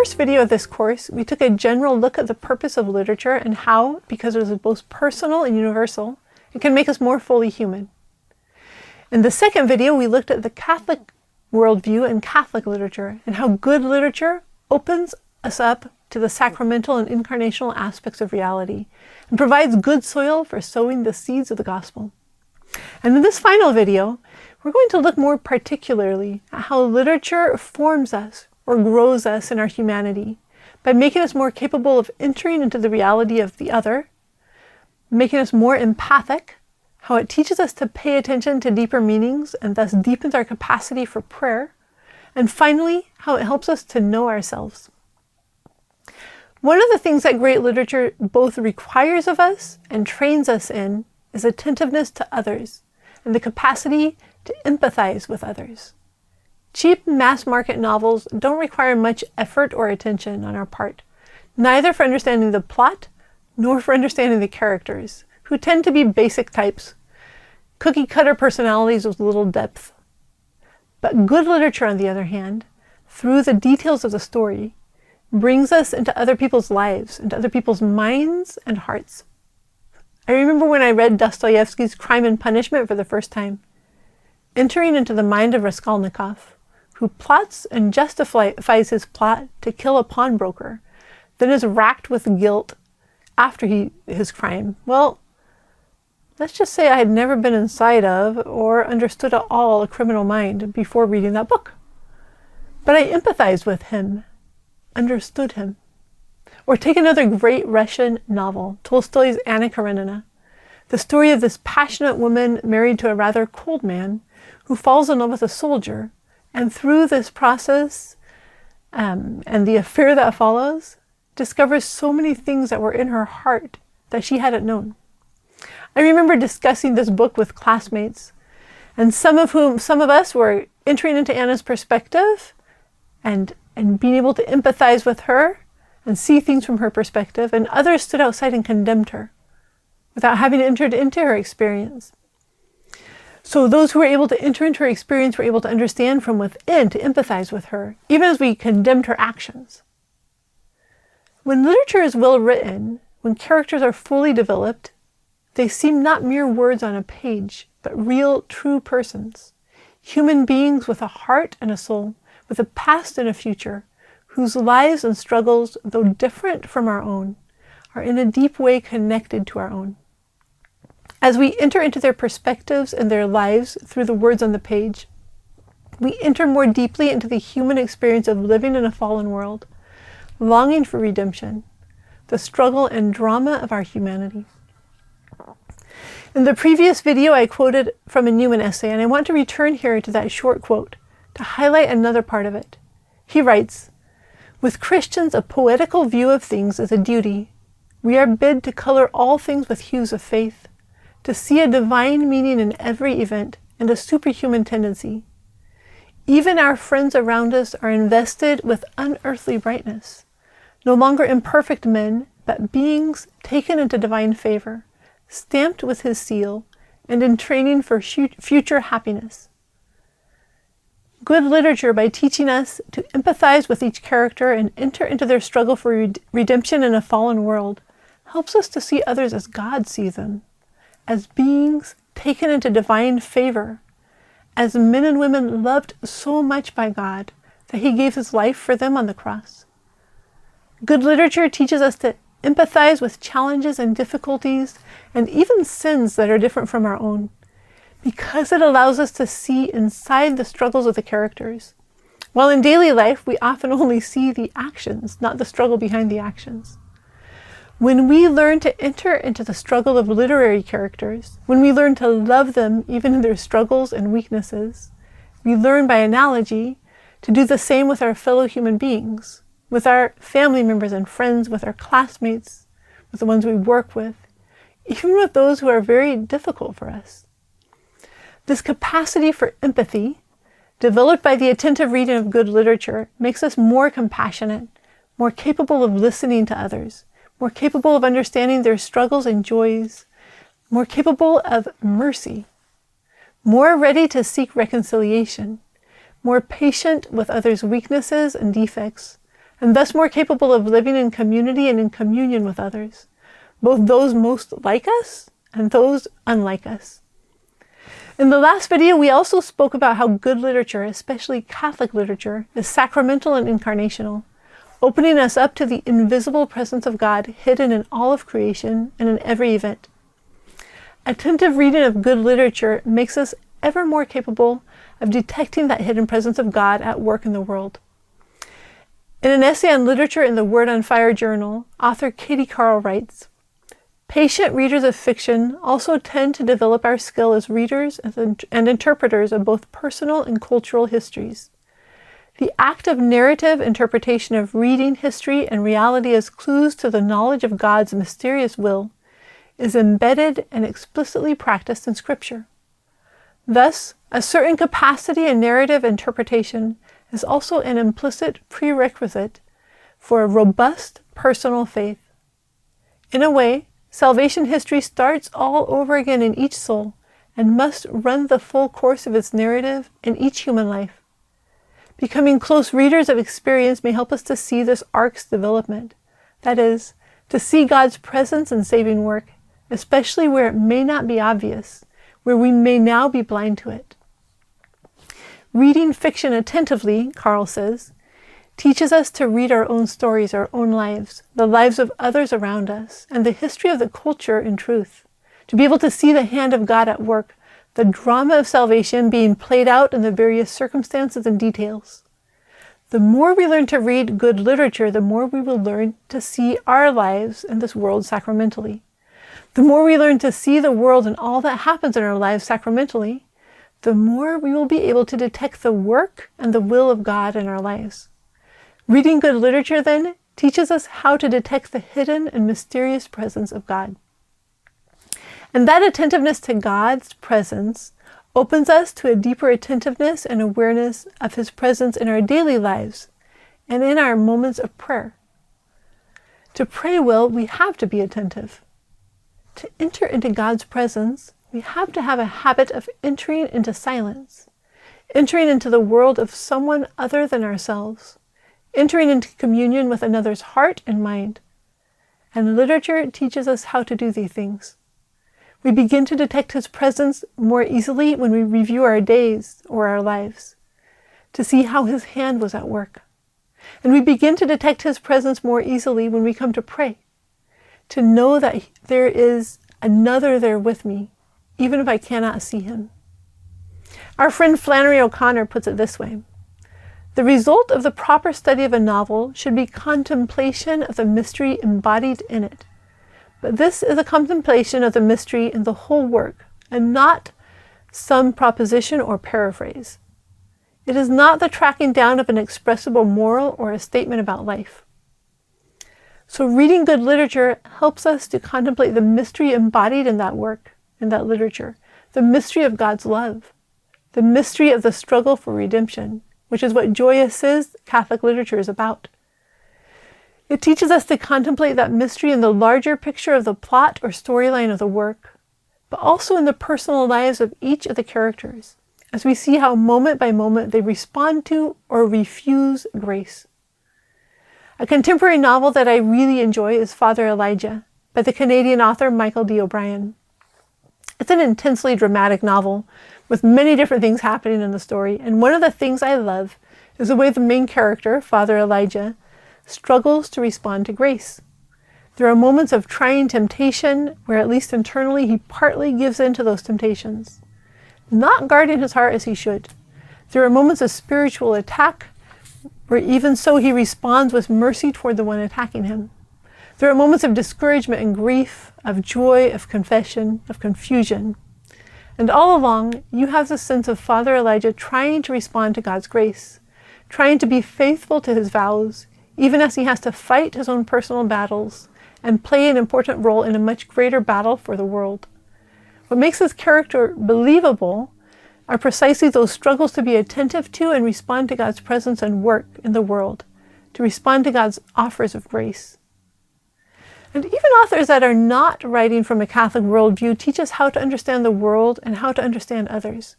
first video of this course, we took a general look at the purpose of literature and how, because it is both personal and universal, it can make us more fully human. In the second video, we looked at the Catholic worldview and Catholic literature and how good literature opens us up to the sacramental and incarnational aspects of reality and provides good soil for sowing the seeds of the gospel. And in this final video, we're going to look more particularly at how literature forms us or grows us in our humanity by making us more capable of entering into the reality of the other, making us more empathic, how it teaches us to pay attention to deeper meanings and thus deepens our capacity for prayer, and finally, how it helps us to know ourselves. One of the things that great literature both requires of us and trains us in is attentiveness to others and the capacity to empathize with others. Cheap mass market novels don't require much effort or attention on our part, neither for understanding the plot nor for understanding the characters, who tend to be basic types, cookie-cutter personalities with little depth. But good literature, on the other hand, through the details of the story, brings us into other people's lives, into other people's minds and hearts. I remember when I read Dostoevsky's Crime and Punishment for the first time, entering into the mind of Raskolnikov, who plots and justifies his plot to kill a pawnbroker, then is racked with guilt after his crime. Well, let's just say I had never been inside of or understood at all a criminal mind before reading that book. But I empathized with him, understood him. Or take another great Russian novel, Tolstoy's Anna Karenina, the story of this passionate woman married to a rather cold man who falls in love with a soldier, and through this process and the affair that follows, discovers so many things that were in her heart that she hadn't known. I remember discussing this book with classmates, and some of us were entering into Anna's perspective and being able to empathize with her and see things from her perspective, and others stood outside and condemned her without having entered into her experience. So those who were able to enter into her experience were able to understand from within, to empathize with her, even as we condemned her actions. When literature is well written, when characters are fully developed, they seem not mere words on a page, but real, true persons, human beings with a heart and a soul, with a past and a future, whose lives and struggles, though different from our own, are in a deep way connected to our own. As we enter into their perspectives and their lives through the words on the page, we enter more deeply into the human experience of living in a fallen world, longing for redemption, the struggle and drama of our humanity. In the previous video, I quoted from a Newman essay, and I want to return here to that short quote to highlight another part of it. He writes, "With Christians, a poetical view of things is a duty. We are bid to color all things with hues of faith, to see a divine meaning in every event and a superhuman tendency. Even our friends around us are invested with unearthly brightness, no longer imperfect men, but beings taken into divine favor, stamped with his seal, and in training for future happiness. Good literature, by teaching us to empathize with each character and enter into their struggle for redemption in a fallen world, helps us to see others as God sees them, as beings taken into divine favor, as men and women loved so much by God that he gave his life for them on the cross. Good literature teaches us to empathize with challenges and difficulties and even sins that are different from our own, because it allows us to see inside the struggles of the characters. While in daily life, we often only see the actions, not the struggle behind the actions. When we learn to enter into the struggle of literary characters, when we learn to love them even in their struggles and weaknesses, we learn by analogy to do the same with our fellow human beings, with our family members and friends, with our classmates, with the ones we work with, even with those who are very difficult for us. This capacity for empathy, developed by the attentive reading of good literature, makes us more compassionate, more capable of listening to others, more capable of understanding their struggles and joys, more capable of mercy, more ready to seek reconciliation, more patient with others' weaknesses and defects, and thus more capable of living in community and in communion with others, both those most like us and those unlike us. In the last video, we also spoke about how good literature, especially Catholic literature, is sacramental and incarnational, opening us up to the invisible presence of God hidden in all of creation and in every event. Attentive reading of good literature makes us ever more capable of detecting that hidden presence of God at work in the world. In an essay on literature in the Word on Fire journal, author Katie Carl writes, "Patient readers of fiction also tend to develop our skill as readers and interpreters of both personal and cultural histories. The act of narrative interpretation of reading history and reality as clues to the knowledge of God's mysterious will is embedded and explicitly practiced in Scripture. Thus, a certain capacity in narrative interpretation is also an implicit prerequisite for a robust personal faith. In a way, salvation history starts all over again in each soul and must run the full course of its narrative in each human life. Becoming close readers of experience may help us to see this arc's development, that is, to see God's presence and saving work, especially where it may not be obvious, where we may now be blind to it. Reading fiction attentively," Carl says, "teaches us to read our own stories, our own lives, the lives of others around us, and the history of the culture in truth, to be able to see the hand of God at work, the drama of salvation being played out in the various circumstances and details. The more we learn to read good literature, the more we will learn to see our lives and this world sacramentally. The more we learn to see the world and all that happens in our lives sacramentally, the more we will be able to detect the work and the will of God in our lives. Reading good literature, then, teaches us how to detect the hidden and mysterious presence of God. And that attentiveness to God's presence opens us to a deeper attentiveness and awareness of His presence in our daily lives and in our moments of prayer. To pray well, we have to be attentive. To enter into God's presence, we have to have a habit of entering into silence, entering into the world of someone other than ourselves, entering into communion with another's heart and mind. And literature teaches us how to do these things. We begin to detect His presence more easily when we review our days or our lives, to see how His hand was at work. And we begin to detect His presence more easily when we come to pray, to know that there is another there with me, even if I cannot see Him. Our friend Flannery O'Connor puts it this way: "The result of the proper study of a novel should be contemplation of the mystery embodied in it. But this is a contemplation of the mystery in the whole work, and not some proposition or paraphrase. It is not the tracking down of an expressible moral or a statement about life." So reading good literature helps us to contemplate the mystery embodied in that work, in that literature, the mystery of God's love, the mystery of the struggle for redemption, which is what joyous Catholic literature is about. It teaches us to contemplate that mystery in the larger picture of the plot or storyline of the work, but also in the personal lives of each of the characters, as we see how moment by moment they respond to or refuse grace. A contemporary novel that I really enjoy is Father Elijah, by the Canadian author Michael D. O'Brien. It's an intensely dramatic novel with many different things happening in the story, and one of the things I love is the way the main character, Father Elijah, struggles to respond to grace. There are moments of trying temptation where, at least internally, he partly gives in to those temptations, not guarding his heart as he should. There are moments of spiritual attack where even so he responds with mercy toward the one attacking him. There are moments of discouragement and grief, of joy, of confession, of confusion. And all along, you have the sense of Father Elijah trying to respond to God's grace, trying to be faithful to his vows, even as he has to fight his own personal battles and play an important role in a much greater battle for the world. What makes his character believable are precisely those struggles to be attentive to and respond to God's presence and work in the world, to respond to God's offers of grace. And even authors that are not writing from a Catholic worldview teach us how to understand the world and how to understand others.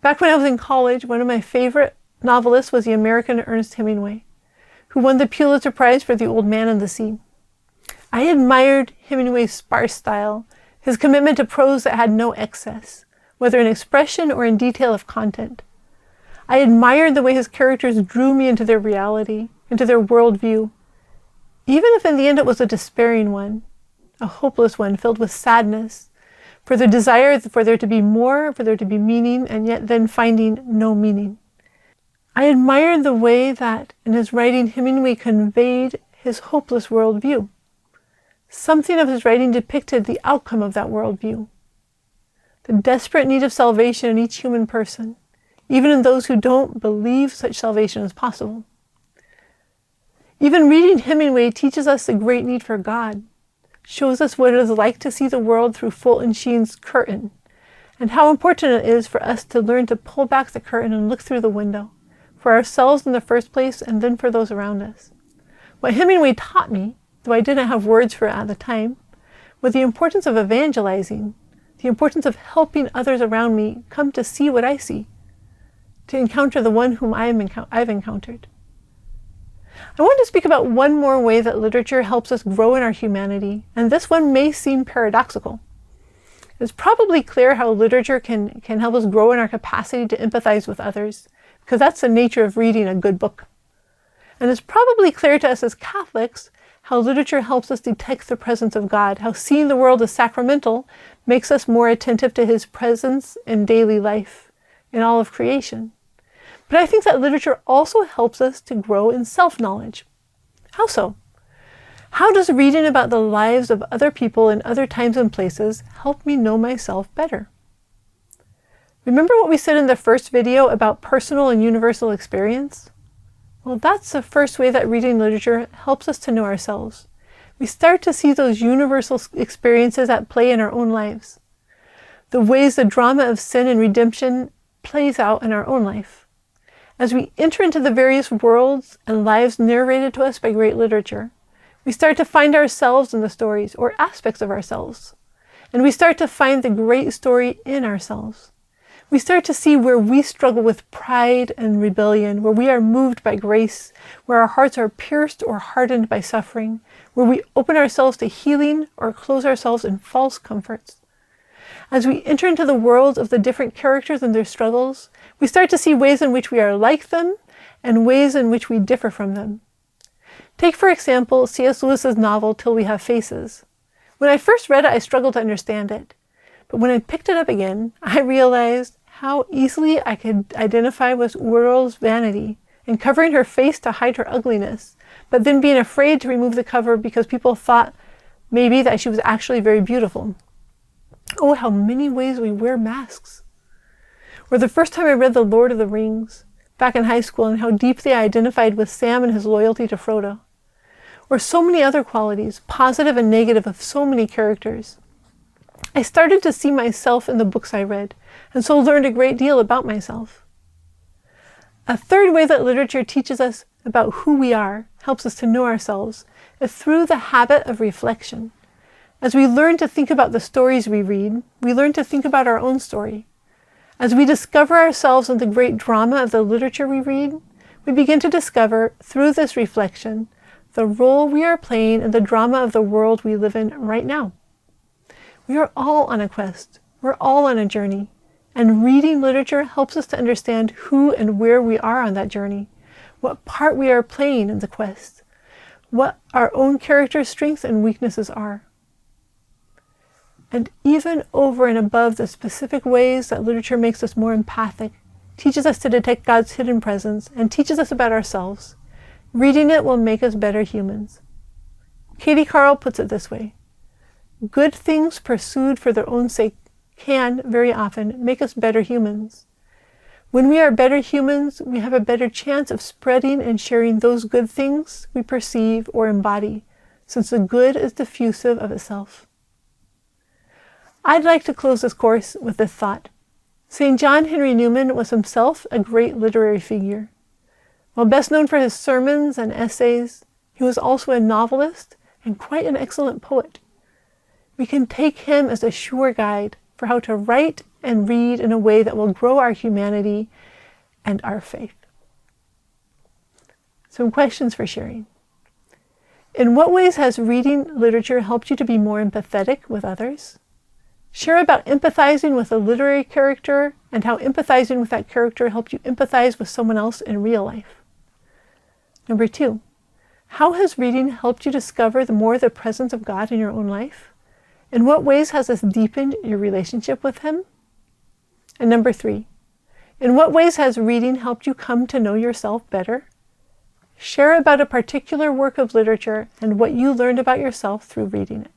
Back when I was in college, one of my favorite novelists was the American Ernest Hemingway, who won the Pulitzer Prize for The Old Man and the Sea. I admired Hemingway's sparse style, his commitment to prose that had no excess, whether in expression or in detail of content. I admired the way his characters drew me into their reality, into their worldview, even if in the end it was a despairing one, a hopeless one filled with sadness, for the desire for there to be more, for there to be meaning, and yet then finding no meaning. I admired the way that, in his writing, Hemingway conveyed his hopeless worldview. Something of his writing depicted the outcome of that worldview. The desperate need of salvation in each human person, even in those who don't believe such salvation is possible. Even reading Hemingway teaches us the great need for God, shows us what it is like to see the world through Fulton Sheen's curtain, and how important it is for us to learn to pull back the curtain and look through the window, for ourselves in the first place and then for those around us. What Hemingway taught me, though I didn't have words for it at the time, was the importance of evangelizing, the importance of helping others around me come to see what I see, to encounter the one whom I've encountered. I want to speak about one more way that literature helps us grow in our humanity, and this one may seem paradoxical. It's probably clear how literature can help us grow in our capacity to empathize with others, because that's the nature of reading a good book. And it's probably clear to us as Catholics how literature helps us detect the presence of God, how seeing the world as sacramental makes us more attentive to his presence in daily life, in all of creation. But I think that literature also helps us to grow in self-knowledge. How so? How does reading about the lives of other people in other times and places help me know myself better? Remember what we said in the first video about personal and universal experience? Well, that's the first way that reading literature helps us to know ourselves. We start to see those universal experiences at play in our own lives, the ways the drama of sin and redemption plays out in our own life. As we enter into the various worlds and lives narrated to us by great literature, we start to find ourselves in the stories, or aspects of ourselves, and we start to find the great story in ourselves. We start to see where we struggle with pride and rebellion, where we are moved by grace, where our hearts are pierced or hardened by suffering, where we open ourselves to healing or close ourselves in false comforts. As we enter into the worlds of the different characters and their struggles, we start to see ways in which we are like them and ways in which we differ from them. Take, for example, C.S. Lewis's novel, Till We Have Faces. When I first read it, I struggled to understand it. But when I picked it up again, I realized how easily I could identify with Uril's vanity and covering her face to hide her ugliness, but then being afraid to remove the cover because people thought maybe that she was actually very beautiful. Oh, how many ways we wear masks. Or the first time I read The Lord of the Rings, back in high school, and how deeply I identified with Sam and his loyalty to Frodo. Or so many other qualities, positive and negative, of so many characters. I started to see myself in the books I read, and so learned a great deal about myself. A third way that literature teaches us about who we are, helps us to know ourselves, is through the habit of reflection. As we learn to think about the stories we read, we learn to think about our own story. As we discover ourselves in the great drama of the literature we read, we begin to discover, through this reflection, the role we are playing in the drama of the world we live in right now. We are all on a quest. We're all on a journey. And reading literature helps us to understand who and where we are on that journey, what part we are playing in the quest, what our own character's strengths and weaknesses are. And even over and above the specific ways that literature makes us more empathic, teaches us to detect God's hidden presence, and teaches us about ourselves, reading it will make us better humans. Katie Carl puts it this way: good things pursued for their own sake can, very often, make us better humans. When we are better humans, we have a better chance of spreading and sharing those good things we perceive or embody, since the good is diffusive of itself. I'd like to close this course with this thought. St. John Henry Newman was himself a great literary figure. While best known for his sermons and essays, he was also a novelist and quite an excellent poet. We can take him as a sure guide for how to write and read in a way that will grow our humanity and our faith. Some questions for sharing. In what ways has reading literature helped you to be more empathetic with others? Share about empathizing with a literary character and how empathizing with that character helped you empathize with someone else in real life. Number 2, how has reading helped you discover the presence of God in your own life? In what ways has this deepened your relationship with Him? And number 3, in what ways has reading helped you come to know yourself better? Share about a particular work of literature and what you learned about yourself through reading it.